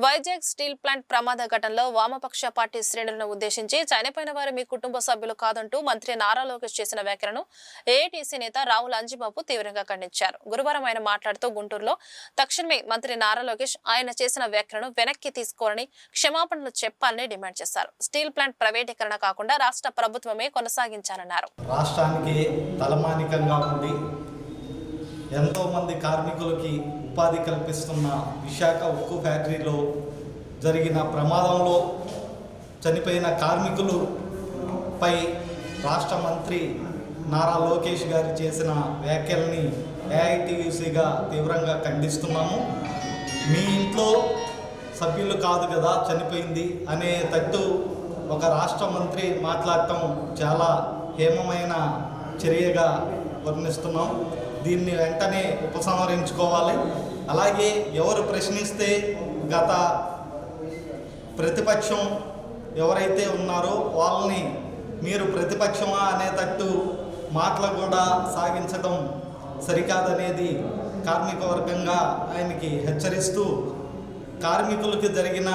Vizag steel plant ప్రమాద ఘటనలో వామపక్ష పార్టీ శ్రేణులను ఉద్దేశించి చనిపోయిన వారు మీ కుటుంబ సభ్యులు కాదంటూ మంత్రి నారా లోకేష్ చేసిన వ్యాఖ్యలను ఏఐటీసీ నేత రాహుల్ అంజిబాబు తీవ్రంగా ఖండించారు. గురువారం ఆయన మాట్లాడుతూ గుంటూరులో తక్షణమే మంత్రి నారా లోకేష్ ఆయన చేసిన వ్యాఖ్యలను వెనక్కి తీసుకోవాలని, క్షమాపణలు చెప్పాలని డిమాండ్ చేశారు. స్టీల్ ప్లాంట్ ప్రైవేటీకరణ కాకుండా రాష్ట్ర ప్రభుత్వమే కొనసాగించాలన్నారు. రాష్ట్రానికి తలమానికంగా ఉంది ఎంతో మంది కార్మికులకి ఉపాధి కల్పిస్తున్న విశాఖ ఉక్కు ఫ్యాక్టరీలో జరిగిన ప్రమాదంలో చనిపోయిన కార్మికులపై రాష్ట్ర మంత్రి నారా లోకేష్ గారు చేసిన వ్యాఖ్యల్ని ఏఐటీయూసీగా తీవ్రంగా ఖండిస్తున్నాము. మీ ఇంట్లో సభ్యులు కాదు కదా చనిపోయింది అనే తట్టు ఒక రాష్ట్ర మంత్రి మాట్లాడటం చాలా హేమమైన చర్యగా వర్ణిస్తున్నాం. దీన్ని వెంటనే ఉపసంహరించుకోవాలి. అలాగే ఎవరు ప్రశ్నిస్తే గత ప్రతిపక్షం ఎవరైతే ఉన్నారో వాళ్ళని మీరు ప్రతిపక్షమా అనేటట్టు మాటలు కూడా సాగించడం సరికాదనేది కార్మిక వర్గంగా ఆయనకి హెచ్చరిస్తూ, కార్మికులకు జరిగిన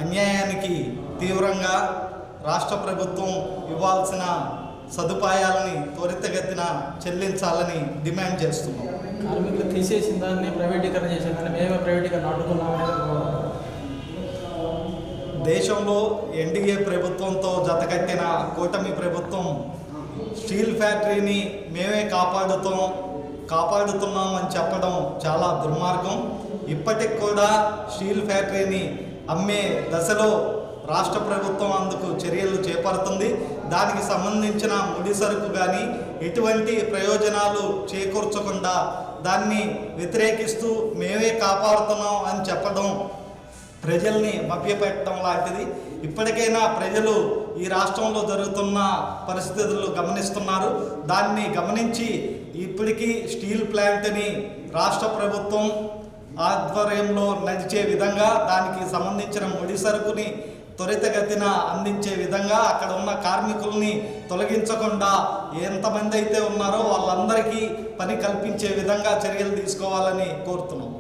అన్యాయానికి తీవ్రంగా రాష్ట్ర ప్రభుత్వం ఇవ్వాల్సిన సదుపాయాలని త్వరితగతిన చెల్లించాలని డిమాండ్ చేస్తున్నాం. కార్మికులు తీసేసిన దాన్ని ప్రైవేటీకరణ చేసిన దాన్ని మేమే ప్రైవేటీకరణ అడ్డుకున్నామనేది దేశంలో ఎన్డీఏ ప్రభుత్వంతో జతకట్టిన కూటమి ప్రభుత్వం స్టీల్ ఫ్యాక్టరీని మేమే కాపాడుతున్నామని చెప్పడం చాలా దుర్మార్గం. ఇప్పటికి కూడా స్టీల్ ఫ్యాక్టరీని అమ్మే దశలో రాష్ట్ర ప్రభుత్వం అందుకు చర్యలు చేపడుతుంది. దానికి సంబంధించిన ముడి సరుకు కానీ ఎటువంటి ప్రయోజనాలు చేకూర్చకుండా దాన్ని వ్యతిరేకిస్తూ మేమే కాపాడుతున్నాం అని చెప్పడం ప్రజల్ని మభ్యపెట్టడం లాంటిది. ఇప్పటికైనా ప్రజలు ఈ రాష్ట్రంలో జరుగుతున్న పరిస్థితులు గమనిస్తున్నారు. దాన్ని గమనించి ఇప్పటికీ స్టీల్ ప్లాంట్ని రాష్ట్ర ప్రభుత్వం ఆధ్వర్యంలో నడిచే విధంగా, దానికి సంబంధించిన ముడి సరుకుని త్వరితగతిన అందించే విధంగా, అక్కడ ఉన్న కార్మికుల్ని తొలగించకుండా ఎంతమంది అయితే ఉన్నారో వాళ్ళందరికీ పని కల్పించే విధంగా చర్యలు తీసుకోవాలని కోరుతున్నాం.